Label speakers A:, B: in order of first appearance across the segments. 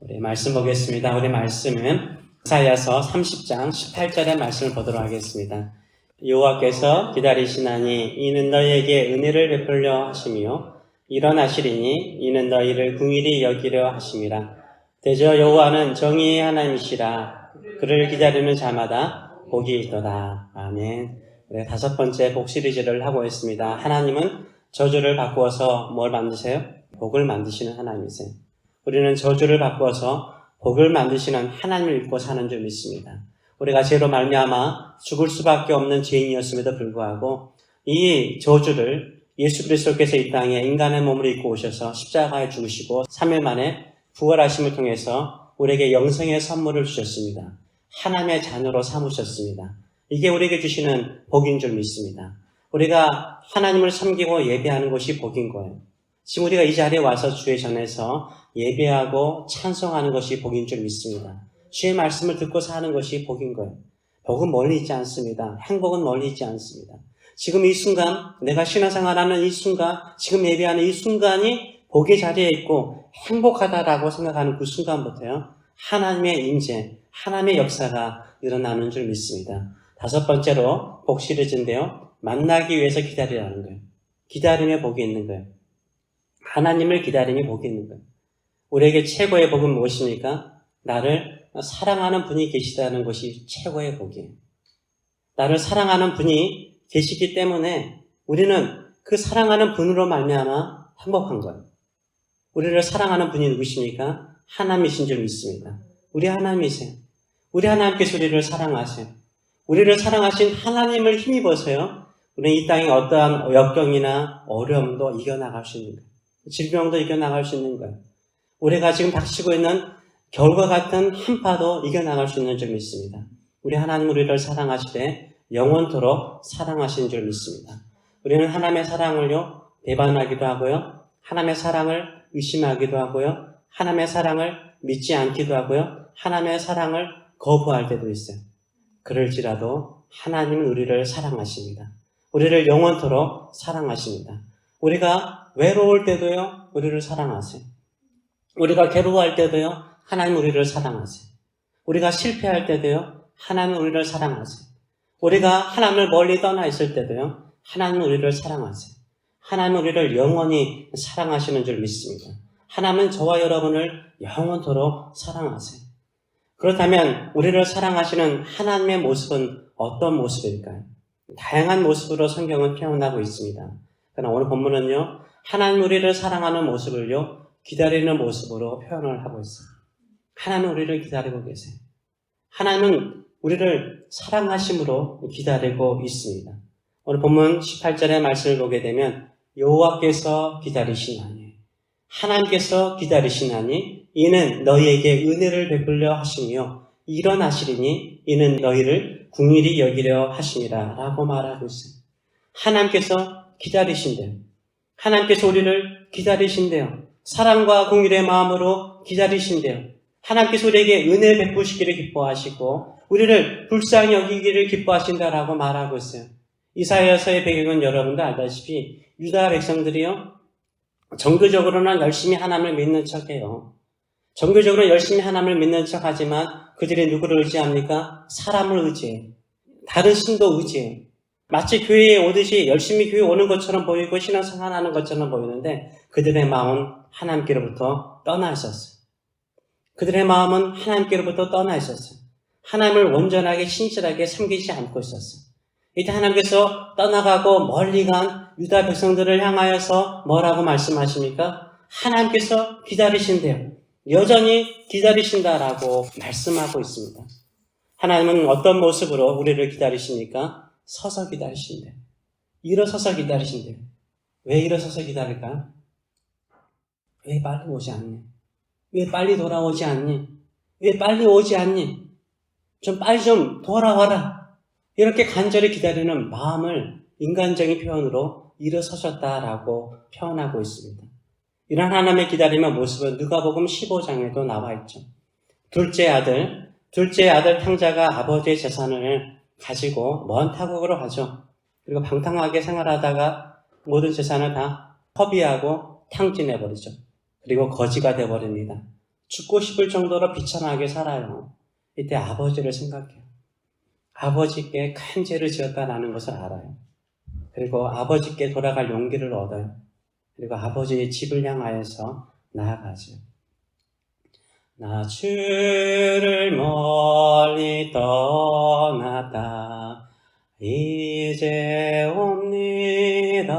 A: 우리 말씀 보겠습니다. 우리 말씀은 이사야서 30장 18절의 말씀을 보도록 하겠습니다. 여호와께서 기다리시나니 이는 너희에게 은혜를 베풀려 하시며 일어나시리니 이는 너희를 긍휼히 여기려 하심이라. 대저 여호와는 정의의 하나님이시라. 그를 기다리는 자마다 복이 있도다. 아멘. 우리 다섯 번째 복 시리즈를 하고 있습니다. 하나님은 저주를 바꾸어서 뭘 만드세요? 복을 만드시는 하나님이세요. 우리는 저주를 바꾸어서 복을 만드시는 하나님을 믿고 사는 줄 믿습니다. 우리가 죄로 말미암아 죽을 수밖에 없는 죄인이었음에도 불구하고 이 저주를 예수 그리스도께서 이 땅에 인간의 몸을 입고 오셔서 십자가에 죽으시고 3일 만에 부활하심을 통해서 우리에게 영생의 선물을 주셨습니다. 하나님의 자녀로 삼으셨습니다. 이게 우리에게 주시는 복인 줄 믿습니다. 우리가 하나님을 섬기고 예배하는 것이 복인 거예요. 지금 우리가 이 자리에 와서 주의 전에서 예배하고 찬송하는 것이 복인 줄 믿습니다. 주의 말씀을 듣고 사는 것이 복인 거예요. 복은 멀리 있지 않습니다. 행복은 멀리 있지 않습니다. 지금 이 순간, 내가 신앙생활하는 이 순간, 지금 예배하는 이 순간이 복의 자리에 있고 행복하다라고 생각하는 그 순간부터요, 하나님의 임재, 하나님의 역사가 일어나는 줄 믿습니다. 다섯 번째로 복 시리즈인데요, 만나기 위해서 기다리라는 거예요. 기다림에 복이 있는 거예요. 하나님을 기다림에 복이 있는 거예요. 우리에게 최고의 복은 무엇입니까? 나를 사랑하는 분이 계시다는 것이 최고의 복이에요. 나를 사랑하는 분이 계시기 때문에 우리는 그 사랑하는 분으로 말미암아 행복한 거예요. 우리를 사랑하는 분이 누구십니까? 하나님이신 줄 믿습니다. 우리 하나님이세요. 우리 하나님께서 우리를 사랑하세요. 우리를 사랑하신 하나님을 힘입어서요, 우리는 이 땅에 어떠한 역경이나 어려움도 이겨나갈 수 있는 거예요. 질병도 이겨나갈 수 있는 거예요. 우리가 지금 닥치고 있는 겨울과 같은 한파도 이겨나갈 수 있는 줄 믿습니다. 우리 하나님 우리를 사랑하시되 영원토록 사랑하시는 줄 믿습니다. 우리는 하나님의 사랑을요, 배반하기도 하고요, 하나님의 사랑을 의심하기도 하고요, 하나님의 사랑을 믿지 않기도 하고요, 하나님의 사랑을 거부할 때도 있어요. 그럴지라도 하나님은 우리를 사랑하십니다. 우리를 영원토록 사랑하십니다. 우리가 외로울 때도요, 우리를 사랑하세요. 우리가 괴로워할 때도요, 하나님 우리를 사랑하세요. 우리가 실패할 때도요, 하나님 우리를 사랑하세요. 우리가 하나님을 멀리 떠나 있을 때도요, 하나님 우리를 사랑하세요. 하나님 우리를 영원히 사랑하시는 줄 믿습니다. 하나님은 저와 여러분을 영원토록 사랑하세요. 그렇다면 우리를 사랑하시는 하나님의 모습은 어떤 모습일까요? 다양한 모습으로 성경은 표현하고 있습니다. 그러나 오늘 본문은요, 하나님 우리를 사랑하는 모습을요, 기다리는 모습으로 표현을 하고 있어요. 하나님 우리를 기다리고 계세요. 하나님은 우리를 사랑하심으로 기다리고 있습니다. 오늘 본문 18절의 말씀을 보게 되면 여호와께서 기다리시나니, 하나님께서 기다리시나니 이는 너희에게 은혜를 베풀려 하시며 일어나시리니 이는 너희를 긍휼히 여기려 하심이라 라고 말하고 있어요. 하나님께서 기다리신대요. 하나님께서 우리를 기다리신대요. 사랑과 긍휼의 마음으로 기다리신대요. 하나님께서 우리에게 은혜 베푸시기를 기뻐하시고 우리를 불쌍히 여기기를 기뻐하신다라고 말하고 있어요. 이사야서의 배경은 여러분도 알다시피 유다 백성들이요, 정교적으로는 열심히 하나님을 믿는 척해요. 정교적으로 열심히 하나님을 믿는 척하지만 그들이 누구를 의지합니까? 사람을 의지해요. 다른 신도 의지해요. 마치 교회에 오듯이 열심히 교회에 오는 것처럼 보이고 신앙생활하는 것처럼 보이는데 그들의 마음은 하나님께로부터 떠나 있었어요. 그들의 마음은 하나님께로부터 떠나 있었어요. 하나님을 온전하게 신실하게 섬기지 않고 있었어요. 이때 하나님께서 떠나가고 멀리 간 유다 백성들을 향하여서 뭐라고 말씀하십니까? 하나님께서 기다리신대요. 여전히 기다리신다라고 말씀하고 있습니다. 하나님은 어떤 모습으로 우리를 기다리십니까? 서서 기다리신대요. 일어서서 기다리신대요. 왜 일어서서 기다릴까요? 왜 빨리 오지 않니? 왜 빨리 돌아오지 않니? 왜 빨리 오지 않니? 좀 빨리 좀 돌아와라. 이렇게 간절히 기다리는 마음을 인간적인 표현으로 일어서셨다라고 표현하고 있습니다. 이런 하나님의 기다림의 모습은 누가복음 15장에도 나와 있죠. 둘째 아들 탕자가 아버지의 재산을 가지고 먼 타국으로 가죠. 그리고 방탕하게 생활하다가 모든 재산을 다 허비하고 탕진해버리죠. 그리고 거지가 되어버립니다. 죽고 싶을 정도로 비참하게 살아요. 이때 아버지를 생각해요. 아버지께 큰 죄를 지었다라는 것을 알아요. 그리고 아버지께 돌아갈 용기를 얻어요. 그리고 아버지의 집을 향하여서 나아가죠. 나 주를 멀리 떠났다 이제 옵니다.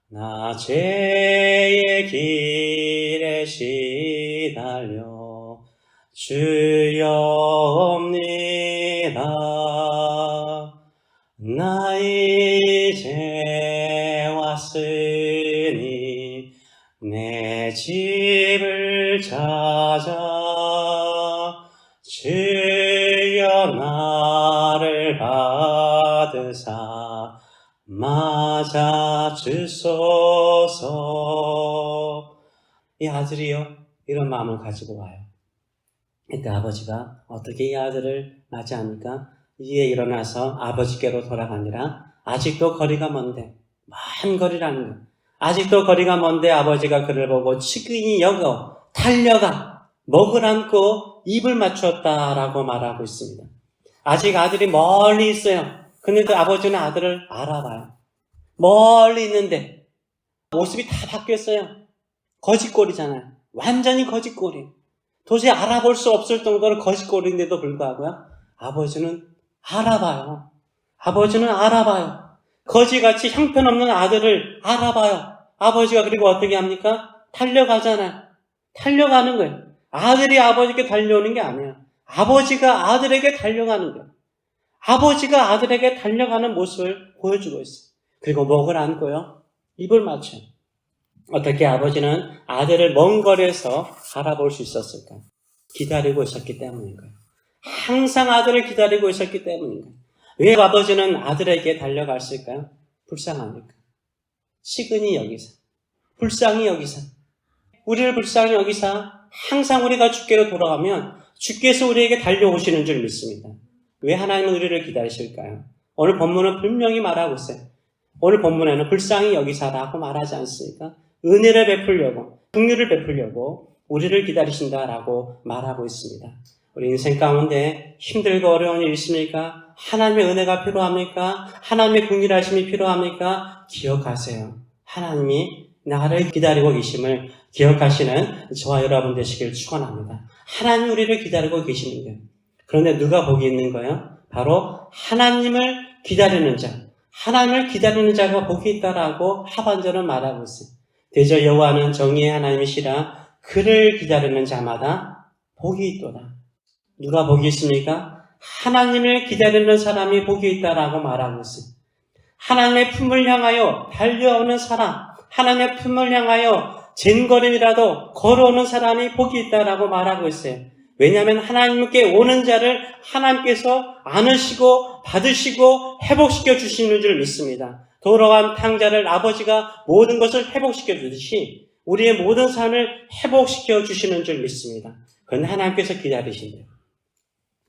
A: 나 죄의 길에 시달려 주여 옵니다. 나 이제 왔으니 내 집을 찾아 주여 나를 받으사 맞아 주소서. 이 아들이요 이런 마음을 가지고 와요. 이때 아버지가 어떻게 이 아들을 맞이합니까? 이에 일어나서 아버지께로 돌아가니라. 아직도 거리가 먼데, 먼 거리라는 거예요. 아직도 거리가 먼데 아버지가 그를 보고 치근히 여겨 달려가 목을 안고 입을 맞추었다라고 말하고 있습니다. 아직 아들이 멀리 있어요. 근데도 아버지는 아들을 알아봐요. 멀리 있는데 모습이 다 바뀌었어요. 거짓골이잖아요. 완전히 거짓골이에요. 도저히 알아볼 수 없을 정도로 거짓골인데도 불구하고요. 아버지는 알아봐요. 아버지는 알아봐요. 거지같이 형편없는 아들을 알아봐요. 아버지가 그리고 어떻게 합니까? 달려가잖아요. 달려가는 거예요. 아들이 아버지께 달려오는 게 아니에요. 아버지가 아들에게 달려가는 거예요. 아버지가 아들에게 달려가는 모습을 보여주고 있어요. 그리고 목을 안고요. 입을 맞춰요. 어떻게 아버지는 아들을 먼 거리에서 알아볼 수 있었을까요? 기다리고 있었기 때문인 거예요. 항상 아들을 기다리고 있었기 때문인 거예요. 왜 아버지는 아들에게 달려갔을까요? 불쌍하니까. 시근히 여기서. 불쌍히 여기서. 우리를 불쌍히 여기서 항상 우리가 주께로 돌아가면 주께서 우리에게 달려오시는 줄 믿습니다. 왜 하나님은 우리를 기다리실까요? 오늘 본문은 분명히 말하고 있어요. 오늘 본문에는 불쌍히 여기사라고 말하지 않습니까? 은혜를 베풀려고, 긍휼을 베풀려고 우리를 기다리신다라고 말하고 있습니다. 우리 인생 가운데 힘들고 어려운 일 있습니까? 하나님의 은혜가 필요합니까? 하나님의 긍휼하심이 필요합니까? 기억하세요. 하나님이 나를 기다리고 계심을 기억하시는 저와 여러분 되시길 축원합니다. 하나님 우리를 기다리고 계시는 거예요. 그런데 누가 복이 있는 거예요? 바로 하나님을 기다리는 자. 하나님을 기다리는 자가 복이 있다라고 하반절은 말하고 있어요. 대저 여호와는 정의의 하나님이시라 그를 기다리는 자마다 복이 있도다. 누가 복이 있습니까? 하나님을 기다리는 사람이 복이 있다라고 말하고 있어요. 하나님의 품을 향하여 달려오는 사람, 하나님의 품을 향하여 젠걸음이라도 걸어오는 사람이 복이 있다라고 말하고 있어요. 왜냐하면 하나님께 오는 자를 하나님께서 안으시고 받으시고 회복시켜 주시는 줄 믿습니다. 돌아간 탕자를 아버지가 모든 것을 회복시켜 주듯이 우리의 모든 삶을 회복시켜 주시는 줄 믿습니다. 그건 하나님께서 기다리신대요.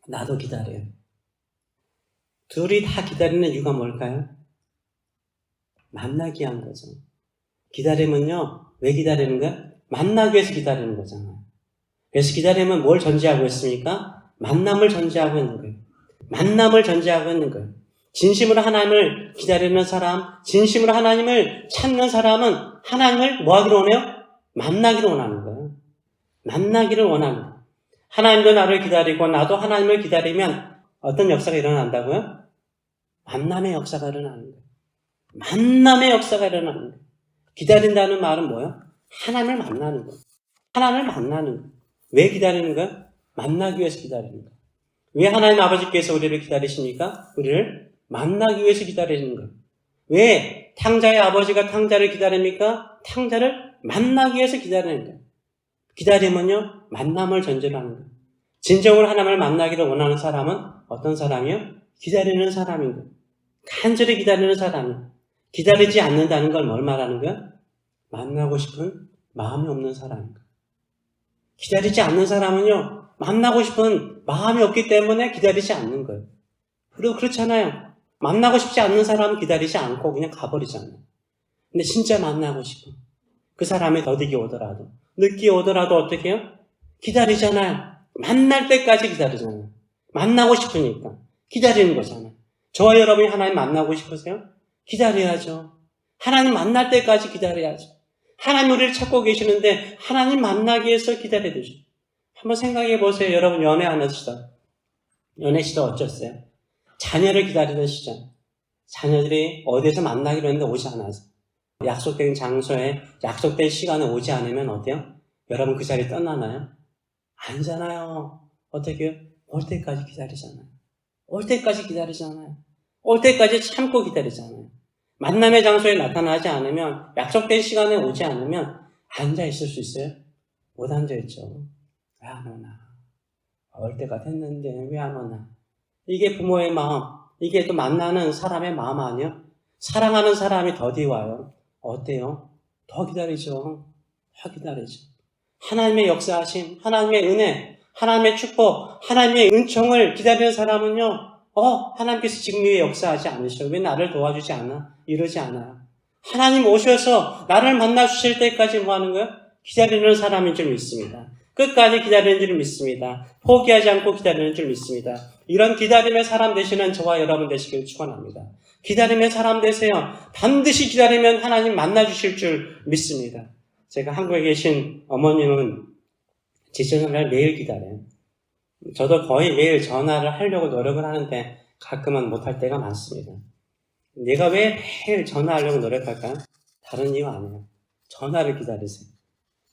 A: 나도 기다려요. 둘이 다 기다리는 이유가 뭘까요? 만나기 위한 거죠. 기다림은요, 왜 기다리는 거야? 만나기 위해서 기다리는 거잖아요. 그래서 기다림은 뭘 전제하고 있습니까? 만남을 전제하고 있는 거예요. 만남을 전제하고 있는 거예요. 진심으로 하나님을 기다리는 사람, 진심으로 하나님을 찾는 사람은 하나님을 뭐 하기를 원해요? 만나기를 원하는 거예요. 만나기를 원하는 거예요. 하나님도 나를 기다리고 나도 하나님을 기다리면 어떤 역사가 일어난다고요? 만남의 역사가 일어나는 거예요. 만남의 역사가 일어나는 거예요. 기다린다는 말은 뭐예요? 하나님을 만나는 거예요. 하나님을 만나는 거예요. 왜 기다리는 거예요? 만나기 위해서 기다리는 거예요. 왜 하나님 아버지께서 우리를 기다리십니까? 우리를 만나기 위해서 기다리는 거예요. 왜 탕자의 아버지가 탕자를 기다립니까? 탕자를 만나기 위해서 기다리는 거예요. 기다림은요, 만남을 전제로 하는 거예요. 진정으로 하나님을 만나기를 원하는 사람은 어떤 사람이요? 기다리는 사람인 거예요. 간절히 기다리는 사람이에요. 기다리지 않는다는 걸 뭘 말하는 거예요? 만나고 싶은 마음이 없는 사람인 거예요. 기다리지 않는 사람은요, 만나고 싶은 마음이 없기 때문에 기다리지 않는 거예요. 그리고 그렇잖아요. 만나고 싶지 않는 사람은 기다리지 않고 그냥 가버리잖아요. 근데 진짜 만나고 싶은 그 사람이 더디게 오더라도 늦게 오더라도 어떻게 해요? 기다리잖아요. 만날 때까지 기다리잖아요. 만나고 싶으니까 기다리는 거잖아요. 저와 여러분이 하나님 만나고 싶으세요? 기다려야죠. 하나님 만날 때까지 기다려야죠. 하나님 우리를 찾고 계시는데 하나님 만나기 위해서 기다려야 되죠. 한번 생각해 보세요. 여러분 연애하는 시절. 연애 시절 어쩌셨어요? 자녀를 기다리던 시절. 자녀들이 어디에서 만나기로 했는데 오지 않아서. 약속된 장소에 약속된 시간에 오지 않으면 어때요? 여러분 그 자리 떠나나요? 아니잖아요. 어떻게 해요? 올 때까지 기다리잖아요. 올 때까지 기다리잖아요. 올 때까지 참고 기다리잖아요. 만남의 장소에 나타나지 않으면, 약속된 시간에 오지 않으면 앉아있을 수 있어요? 못 앉아있죠. 왜 안 오나? 올 때가 됐는데 왜 안 오나? 이게 부모의 마음, 이게 또 만나는 사람의 마음 아니에요? 사랑하는 사람이 더디 와요. 어때요? 더 기다리죠. 더 기다리죠. 하나님의 역사하심, 하나님의 은혜, 하나님의 축복, 하나님의 은총을 기다리는 사람은요, 하나님께서 지금 왜 역사하지 않으셔? 왜 나를 도와주지 않아? 이러지 않아요. 하나님 오셔서 나를 만나 주실 때까지 뭐 하는 거예요? 기다리는 사람인 줄 믿습니다. 끝까지 기다리는 줄 믿습니다. 포기하지 않고 기다리는 줄 믿습니다. 이런 기다림의 사람 되시는 저와 여러분 되시길 축원합니다. 기다림의 사람 되세요. 반드시 기다리면 하나님 만나 주실 줄 믿습니다. 제가 한국에 계신 어머님은 제 전화를 매일 기다려요. 저도 거의 매일 전화를 하려고 노력을 하는데 가끔은 못할 때가 많습니다. 내가 왜 매일 전화하려고 노력할까요? 다른 이유 아니에요. 전화를 기다리세요.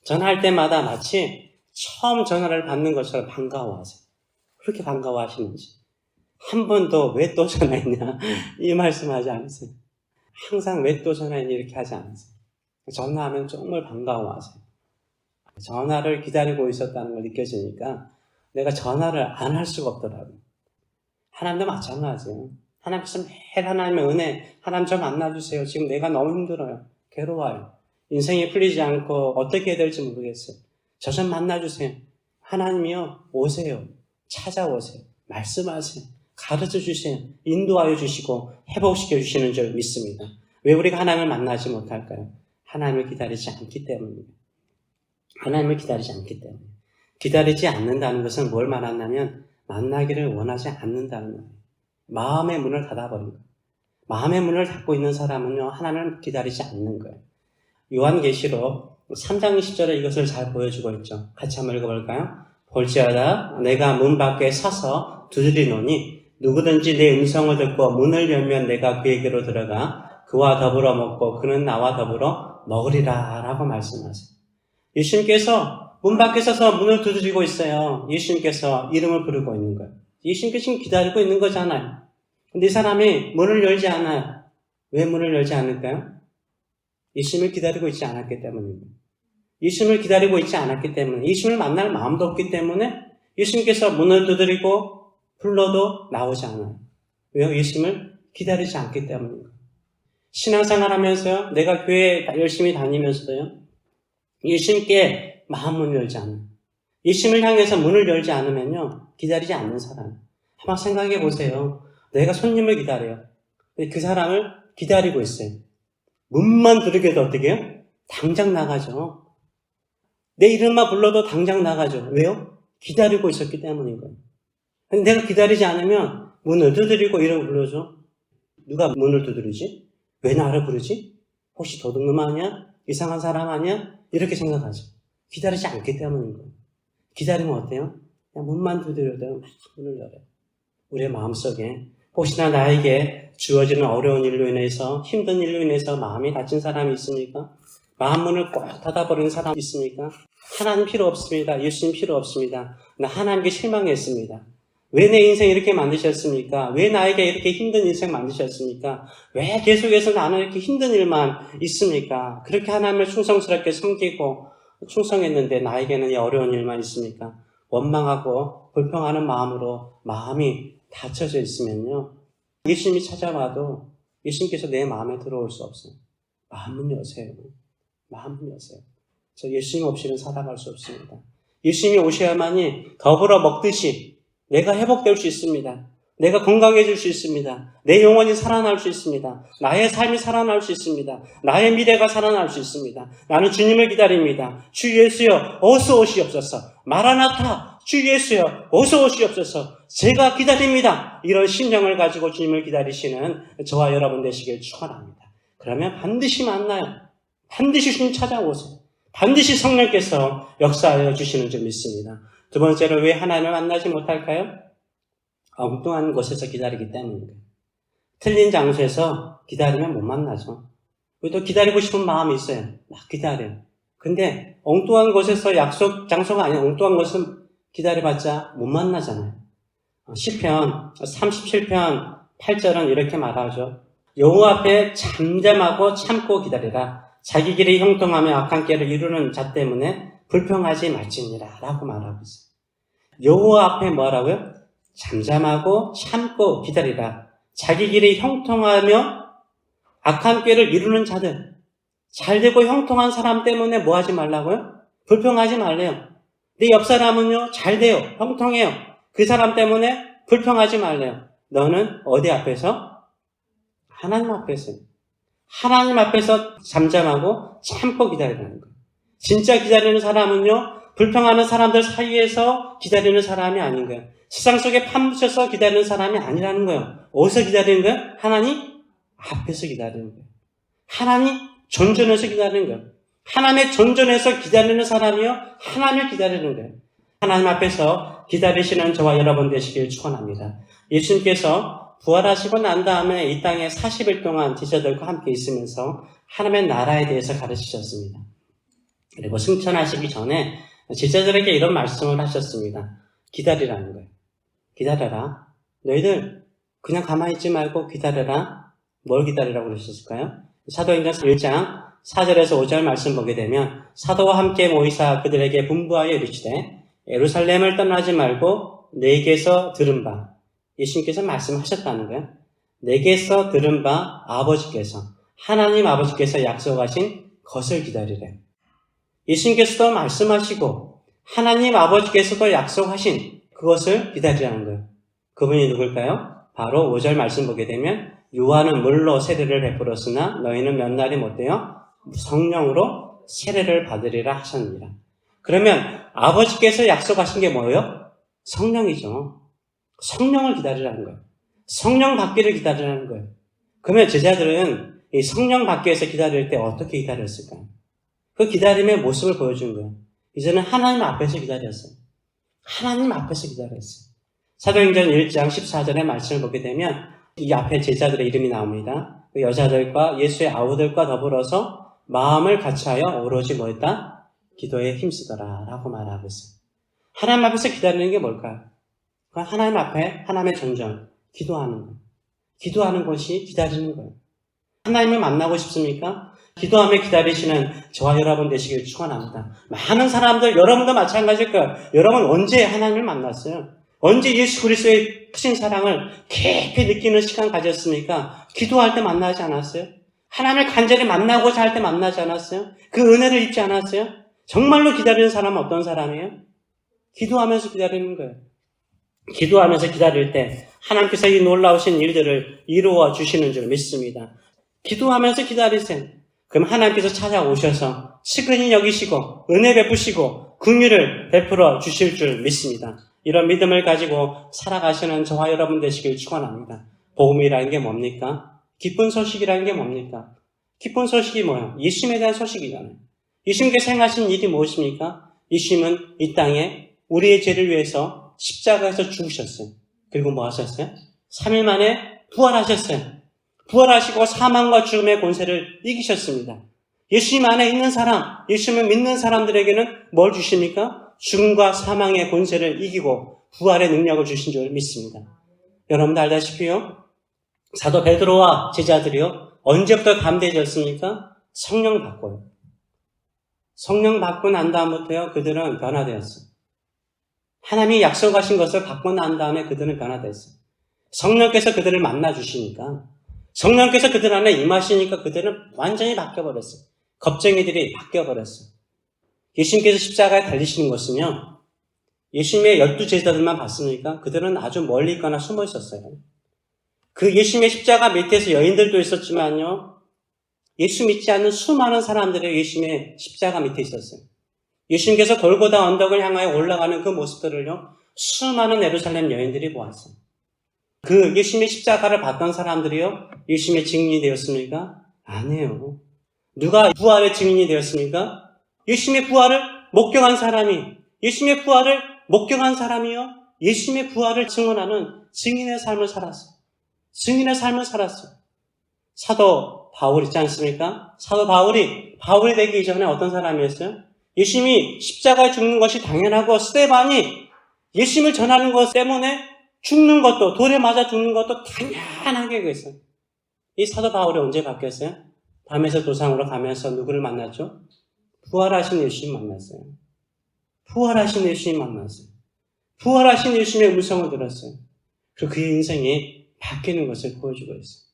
A: 전화할 때마다 마치 처음 전화를 받는 것처럼 반가워하세요. 그렇게 반가워하시는지. 한 번도 왜 또 전화했냐 이 말씀하지 않으세요. 항상 왜 또 전화했냐 이렇게 하지 않으세요. 전화하면 정말 반가워하세요. 전화를 기다리고 있었다는 걸 느껴지니까 내가 전화를 안 할 수가 없더라고요. 하나님도 마찬가지예요. 하나님께서 매일 하나님의 은혜, 하나님 저 만나주세요. 지금 내가 너무 힘들어요. 괴로워요. 인생이 풀리지 않고 어떻게 해야 될지 모르겠어요. 저 좀 만나주세요. 하나님이요, 오세요. 찾아오세요. 말씀하세요. 가르쳐 주세요. 인도하여 주시고 회복시켜 주시는 줄 믿습니다. 왜 우리가 하나님을 만나지 못할까요? 하나님을 기다리지 않기 때문입니다. 하나님을 기다리지 않기 때문에. 기다리지 않는다는 것은 뭘 말하냐면 만나기를 원하지 않는다는 거예요. 마음의 문을 닫아버린 거예요. 마음의 문을 닫고 있는 사람은요, 하나님을 기다리지 않는 거예요. 요한계시록 3장 10절에 이것을 잘 보여주고 있죠. 같이 한번 읽어볼까요? 볼지어다 내가 문 밖에 서서 두드리노니 누구든지 내 음성을 듣고 문을 열면 내가 그에게로 들어가 그와 더불어 먹고 그는 나와 더불어 먹으리라 라고 말씀하세요. 예수님께서 문 밖에 서서 문을 두드리고 있어요. 예수님께서 이름을 부르고 있는 거예요. 예수님께서 지금 기다리고 있는 거잖아요. 근데 이 사람이 문을 열지 않아요. 왜 문을 열지 않을까요? 예수님을 기다리고 있지 않았기 때문입니다. 예수님을 기다리고 있지 않았기 때문에, 예수님을 만날 마음도 없기 때문에 예수님께서 문을 두드리고 불러도 나오지 않아요. 왜요? 예수님을 기다리지 않기 때문입니다. 신앙생활 하면서요, 내가 교회 열심히 다니면서도요, 예수님께 마음문을 열지 않아요. 예수님을 향해서 문을 열지 않으면요, 기다리지 않는 사람. 한번 생각해 보세요. 내가 손님을 기다려요. 근데 그 사람을 기다리고 있어요. 문만 두드려도 어떻게 해요? 당장 나가죠. 내 이름만 불러도 당장 나가죠. 왜요? 기다리고 있었기 때문인 거예요. 근데 내가 기다리지 않으면 문을 두드리고 이름을 불러줘. 누가 문을 두드리지? 왜 나를 부르지? 혹시 도둑놈 아니야? 이상한 사람 아니야? 이렇게 생각하죠. 기다리지 않기 때문인 거예요. 기다리면 어때요? 그냥 문만 두드려도 막 문을 열어요. 우리의 마음속에 혹시나 나에게 주어지는 어려운 일로 인해서, 힘든 일로 인해서 마음이 다친 사람이 있습니까? 마음 문을 꼭 닫아버리는 사람이 있습니까? 하나님 필요 없습니다. 예수님 필요 없습니다. 나 하나님께 실망했습니다. 왜 내 인생 이렇게 만드셨습니까? 왜 나에게 이렇게 힘든 인생 만드셨습니까? 왜 계속해서 나는 이렇게 힘든 일만 있습니까? 그렇게 하나님을 충성스럽게 섬기고 충성했는데 나에게는 이 어려운 일만 있습니까? 원망하고 불평하는 마음으로 마음이 닫혀져 있으면요, 예수님이 찾아와도 예수님께서 내 마음에 들어올 수 없어요. 마음은 여세요. 마음은 여세요. 저 예수님 없이는 살아갈 수 없습니다. 예수님이 오셔야만이 더불어 먹듯이 내가 회복될 수 있습니다. 내가 건강해질 수 있습니다. 내 영혼이 살아날 수 있습니다. 나의 삶이 살아날 수 있습니다. 나의 미래가 살아날 수 있습니다. 나는 주님을 기다립니다. 주 예수여 어서 오시옵소서. 마라나타 주 예수여 어서 오시옵소서. 제가 기다립니다. 이런 심정을 가지고 주님을 기다리시는 저와 여러분 되시길 축원합니다. 그러면 반드시 만나요. 반드시 주님 찾아오세요. 반드시 성령께서 역사하여 주시는 줄 믿습니다. 두 번째로 왜 하나님을 만나지 못할까요? 엉뚱한 곳에서 기다리기 때문입니다. 틀린 장소에서 기다리면 못 만나죠. 우리도 기다리고 싶은 마음이 있어요. 막 기다려요. 근데 엉뚱한 곳에서 약속 장소가 아니라 엉뚱한 곳은 기다려봤자 못 만나잖아요. 시편 37편 8절은 이렇게 말하죠. 여호와 앞에 잠잠하고 참고 기다리라. 자기 길이 형통하며 악한 길을 이루는 자 때문에 불평하지 말지니라 라고 말하고 있어요. 여호와 앞에 뭐라고요? 잠잠하고 참고 기다리라. 자기 길이 형통하며 악한 꾀를 이루는 자들, 잘되고 형통한 사람 때문에 뭐 하지 말라고요? 불평하지 말래요. 내 옆 사람은요 잘돼요, 형통해요. 그 사람 때문에 불평하지 말래요. 너는 어디 앞에서? 하나님 앞에서. 하나님 앞에서 잠잠하고 참고 기다리라는 거예요. 진짜 기다리는 사람은요 불평하는 사람들 사이에서 기다리는 사람이 아닌 거예요. 세상 속에 파묻혀서 기다리는 사람이 아니라는 거예요. 어디서 기다리는 거예요? 하나님 앞에서 기다리는 거예요. 하나님 존전에서 기다리는 거예요. 하나님의 존전에서 기다리는 사람이요 하나님을 기다리는 거예요. 하나님 앞에서 기다리시는 저와 여러분 되시길 축원합니다. 예수님께서 부활하시고 난 다음에 이 땅에 40일 동안 제자들과 함께 있으면서 하나님의 나라에 대해서 가르치셨습니다. 그리고 승천하시기 전에 제자들에게 이런 말씀을 하셨습니다. 기다리라는 거예요. 기다려라. 너희들 그냥 가만히 있지 말고 기다려라. 뭘 기다리라고 그러셨을까요? 사도행전 1장 4절에서 5절 말씀 보게 되면 사도와 함께 모이사 그들에게 분부하여 이르시되 예루살렘을 떠나지 말고 내게서 들은 바 예수님께서 말씀하셨다는 거예요. 내게서 들은 바 아버지께서 하나님 아버지께서 약속하신 것을 기다리래. 예수님께서도 말씀하시고 하나님 아버지께서도 약속하신 그것을 기다리라는 거예요. 그분이 누굴까요? 바로 5절 말씀 보게 되면 요한은 물로 세례를 베풀었으나 너희는 몇 날이 못되어 성령으로 세례를 받으리라 하셨느니라. 그러면 아버지께서 약속하신 게 뭐예요? 성령이죠. 성령을 기다리라는 거예요. 성령 받기를 기다리라는 거예요. 그러면 제자들은 이 성령 받기 위해서 기다릴 때 어떻게 기다렸을까요? 그 기다림의 모습을 보여준 거예요. 이제는 하나님 앞에서 기다렸어요. 하나님 앞에서 기다렸어요. 사도행전 1장 14절의 말씀을 보게 되면 이 앞에 제자들의 이름이 나옵니다. 그 여자들과 예수의 아우들과 더불어서 마음을 같이하여 오로지 뭐였다? 기도에 힘쓰더라 라고 말하고 있어요. 하나님 앞에서 기다리는 게 뭘까요? 하나님 앞에 하나님의 존전, 기도하는 거예요. 기도하는 것이 기다리는 거예요. 하나님을 만나고 싶습니까? 기도하며 기다리시는 저와 여러분 되시길 축원합니다. 많은 사람들, 여러분도 마찬가지일 거예요. 여러분 언제 하나님을 만났어요? 언제 예수 그리스도의 크신 사랑을 깊이 느끼는 시간 가졌습니까? 기도할 때 만나지 않았어요? 하나님을 간절히 만나고자 할 때 만나지 않았어요? 그 은혜를 입지 않았어요? 정말로 기다리는 사람은 어떤 사람이에요? 기도하면서 기다리는 거예요. 기도하면서 기다릴 때 하나님께서 이 놀라우신 일들을 이루어 주시는 줄 믿습니다. 기도하면서 기다리세요. 그럼 하나님께서 찾아오셔서 측은히 여기시고 은혜 베푸시고 긍휼을 베풀어 주실 줄 믿습니다. 이런 믿음을 가지고 살아가시는 저와 여러분 되시길 축원합니다. 복음이라는 게 뭡니까? 기쁜 소식이라는 게 뭡니까? 기쁜 소식이 뭐예요? 예수님에 대한 소식이잖아요. 예수님께서 행하신 일이 무엇입니까? 예수님은 이 땅에 우리의 죄를 위해서 십자가에서 죽으셨어요. 그리고 뭐 하셨어요? 3일 만에 부활하셨어요. 부활하시고 사망과 죽음의 권세를 이기셨습니다. 예수님 안에 있는 사람, 예수님을 믿는 사람들에게는 뭘 주십니까? 죽음과 사망의 권세를 이기고 부활의 능력을 주신 줄 믿습니다. 여러분도 알다시피요, 사도 베드로와 제자들이요, 언제부터 담대해졌습니까? 성령 받고요. 성령 받고 난 다음부터요, 그들은 변화되었어요. 하나님이 약속하신 것을 받고 난 다음에 그들은 변화됐어요. 성령께서 그들을 만나주시니까, 성령께서 그들 안에 임하시니까 그들은 완전히 바뀌어버렸어요. 겁쟁이들이 바뀌어버렸어요. 예수님께서 십자가에 달리시는 것은요, 예수님의 12제자들만 봤습니까? 그들은 아주 멀리 있거나 숨어 있었어요. 그 예수님의 십자가 밑에서 여인들도 있었지만요. 예수 믿지 않는 수많은 사람들이 예수님의 십자가 밑에 있었어요. 예수님께서 골고다 언덕을 향하여 올라가는 그 모습들을요. 수많은 예루살렘 여인들이 보았어요. 그 예수님의 십자가를 봤던 사람들이요. 예수님의 증인이 되었습니까? 아니에요. 누가 부활의 증인이 되었습니까? 예수님의 부활을 목격한 사람이, 예수님의 부활을 목격한 사람이요. 예수님의 부활을 증언하는 증인의 삶을 살았어요. 증인의 삶을 살았어요. 사도 바울 있지 않습니까? 사도 바울이 되기 전에 어떤 사람이었어요? 예수님이 십자가에 죽는 것이 당연하고 스데반이 예수님을 전하는 것 때문에 죽는 것도, 돌에 맞아 죽는 것도 당연하게 그랬어요. 이 사도 바울이 언제 바뀌었어요? 밤에서 도상으로 가면서 누구를 만났죠? 부활하신 예수님 만났어요. 부활하신 예수님 만났어요. 부활하신 예수님의 음성을 들었어요. 그리고 그의 인생이 바뀌는 것을 보여주고 있어요.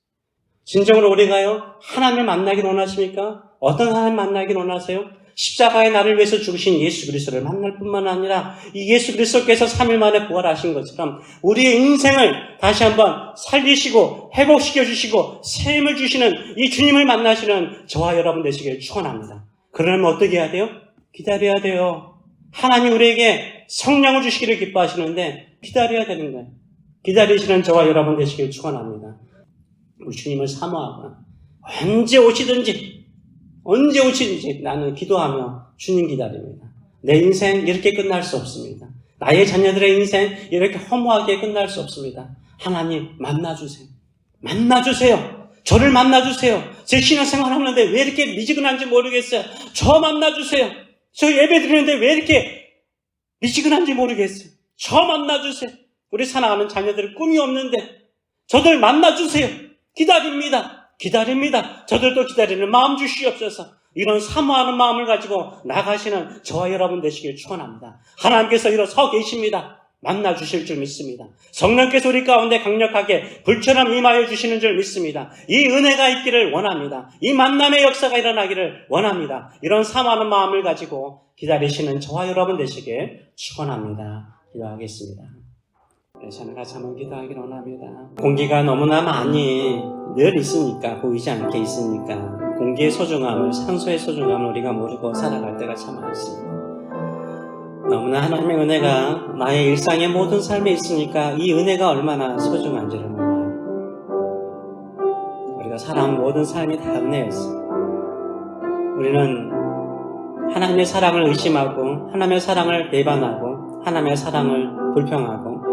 A: 진정으로 우리가요, 하나님을 만나길 원하십니까? 어떤 하나님 만나길 원하세요? 십자가의 나를 위해서 죽으신 예수 그리스도를 만날 뿐만 아니라 이 예수 그리스도께서 3일 만에 부활하신 것처럼 우리의 인생을 다시 한번 살리시고 회복시켜 주시고 새 힘을 주시는 이 주님을 만나시는 저와 여러분 되시길 축원합니다. 그러려면 어떻게 해야 돼요? 기다려야 돼요. 하나님 우리에게 성령을 주시기를 기뻐하시는데 기다려야 되는 거예요. 기다리시는 저와 여러분 되시길 축원합니다. 우리 주님을 사모하고 언제 오시든지 나는 기도하며 주님 기다립니다. 내 인생 이렇게 끝날 수 없습니다. 나의 자녀들의 인생 이렇게 허무하게 끝날 수 없습니다. 하나님 만나주세요. 만나주세요. 저를 만나주세요. 제 신앙생활 하는데 왜 이렇게 미지근한지 모르겠어요. 저 만나주세요. 저 예배 드리는데 왜 이렇게 미지근한지 모르겠어요. 저 만나주세요. 우리 사랑하는 자녀들 꿈이 없는데 저들 만나주세요. 기다립니다. 저들도 기다리는 마음 주시옵소서. 이런 사모하는 마음을 가지고 나가시는 저와 여러분 되시길 축원합니다. 하나님께서 일어서 계십니다. 만나 주실 줄 믿습니다. 성령께서 우리 가운데 강력하게 불처럼 임하여 주시는 줄 믿습니다. 이 은혜가 있기를 원합니다. 이 만남의 역사가 일어나기를 원합니다. 이런 사모하는 마음을 가지고 기다리시는 저와 여러분 되시길 축원합니다. 기도하겠습니다. 저는 같이 한번 기도하기를 원합니다. 공기가 너무나 많이 늘 있으니까, 보이지 않게 있으니까 공기의 소중함을, 산소의 소중함을 우리가 모르고 살아갈 때가 참 많습니다. 너무나 하나님의 은혜가 나의 일상의 모든 삶에 있으니까 이 은혜가 얼마나 소중한지를 몰라요. 우리가 살아온 모든 삶이 다 은혜였어요. 우리는 하나님의 사랑을 의심하고 하나님의 사랑을 배반하고 하나님의 사랑을 불평하고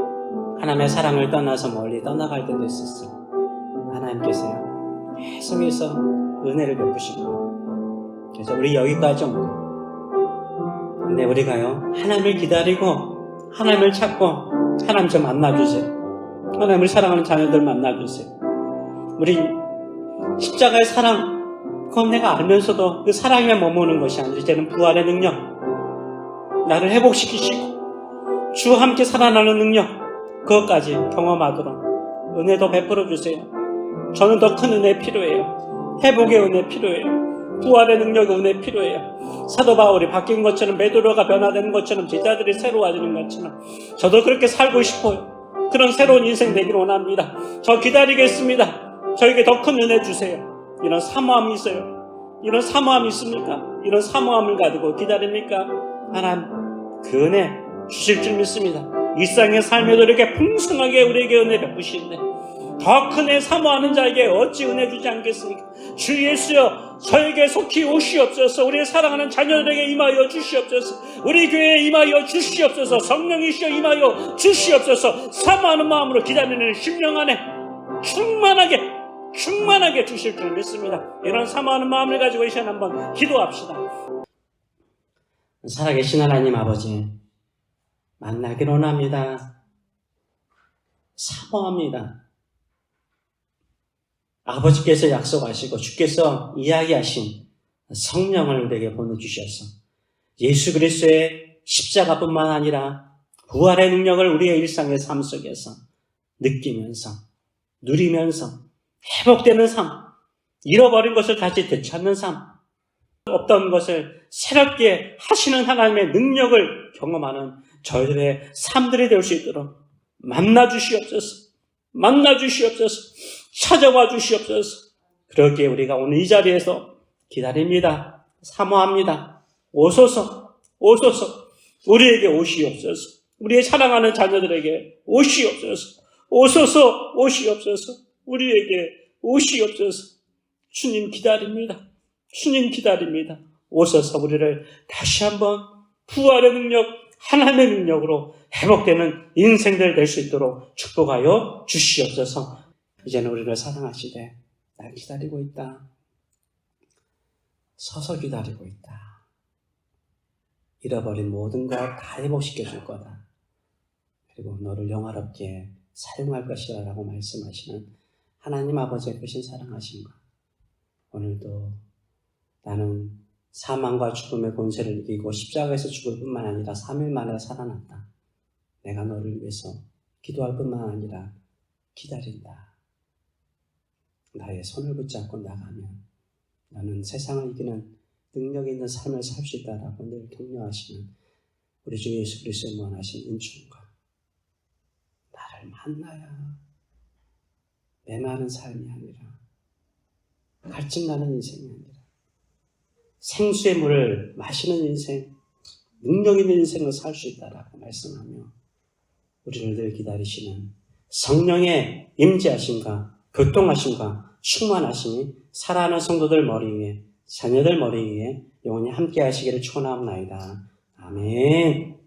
A: 하나님의 사랑을 떠나서 멀리 떠나갈 때도 있었어요. 하나님께서요, 계속해서 은혜를 베푸시고, 그래서 우리 여기까지 온 거예요. 근데 우리가요, 하나님을 기다리고, 하나님을 찾고, 하나님 좀 만나주세요. 하나님을 사랑하는 자녀들 만나주세요. 우리 십자가의 사랑, 그건 내가 알면서도 그 사랑에 머무는 것이 아니라 이제는 부활의 능력, 나를 회복시키시고, 주와 함께 살아나는 능력, 그것까지 경험하도록 은혜도 베풀어 주세요. 저는 더 큰 은혜 필요해요. 회복의 은혜 필요해요. 부활의 능력의 은혜 필요해요. 사도 바울이 바뀐 것처럼, 베드로가 변화되는 것처럼, 제자들이 새로워지는 것처럼 저도 그렇게 살고 싶어요. 그런 새로운 인생 되기를 원합니다. 저 기다리겠습니다. 저에게 더 큰 은혜 주세요. 이런 사모함이 있어요. 이런 사모함이 있습니까? 이런 사모함을 가지고 기다립니까? 하나님 그 은혜 주실 줄 믿습니다. 일상의 삶에도 이렇게 풍성하게 우리에게 은혜 베푸시는데 더 큰 애 사모하는 자에게 어찌 은혜 주지 않겠습니까? 주 예수여, 저에게 속히 오시옵소서. 우리의 사랑하는 자녀들에게 임하여 주시옵소서. 우리 교회에 임하여 주시옵소서. 성령이시여 임하여 주시옵소서. 사모하는 마음으로 기다리는 심령 안에 충만하게 주실 줄 믿습니다. 이런 사모하는 마음을 가지고 이 시간 한번 기도합시다. 살아계신 하나님 아버지, 만나기를 원합니다. 사모합니다. 아버지께서 약속하시고 주께서 이야기하신 성령을 우리에게 보내주셔서 예수 그리스도의 십자가뿐만 아니라 부활의 능력을 우리의 일상의 삶 속에서 느끼면서 누리면서 회복되는 삶, 잃어버린 것을 다시 되찾는 삶, 없던 것을 새롭게 하시는 하나님의 능력을 경험하는
B: 저희들의 삶들이 될 수 있도록 만나 주시옵소서. 만나 주시옵소서. 찾아와 주시옵소서. 그러기에 우리가 오늘 이 자리에서 기다립니다. 사모합니다. 오소서, 오소서. 우리에게 오시옵소서. 우리의 사랑하는 자녀들에게 오시옵소서. 오소서, 오시옵소서. 우리에게 오시옵소서. 주님 기다립니다. 주님 기다립니다. 오셔서 우리를 다시 한번 부활의 능력, 하나님의 능력으로 회복되는 인생들 될 수 있도록 축복하여 주시옵소서. 이제는 우리를 사랑하시되 날 기다리고 있다. 서서 기다리고 있다. 잃어버린 모든 것 다 회복시켜 줄 거다. 그리고 너를 영화롭게 사용할 것이라 라고 말씀하시는 하나님 아버지의 크신 사랑하심과 오늘도 나는 사망과 죽음의 권세를 이기고 십자가에서 죽을 뿐만 아니라 3일 만에 살아났다. 내가 너를 위해서 기도할 뿐만 아니라 기다린다. 나의 손을 붙잡고 나가면 나는 세상을 이기는 능력 있는 삶을 살 수 있다라고 늘 격려하시는 우리 주 예수 그리스도의 무한하신 은총과 나를 만나야 메마른 삶이 아니라 갈증나는 인생이 아니라 생수의 물을 마시는 인생, 능력 있는 인생을 살 수 있다라고 말씀하며 우리를 늘 기다리시는 성령의 임재하심과 교통하심과 충만하심이 살아가는 성도들 머리 위에, 자녀들 머리 위에 영원히 함께 하시기를 축원하옵나이다. 아멘.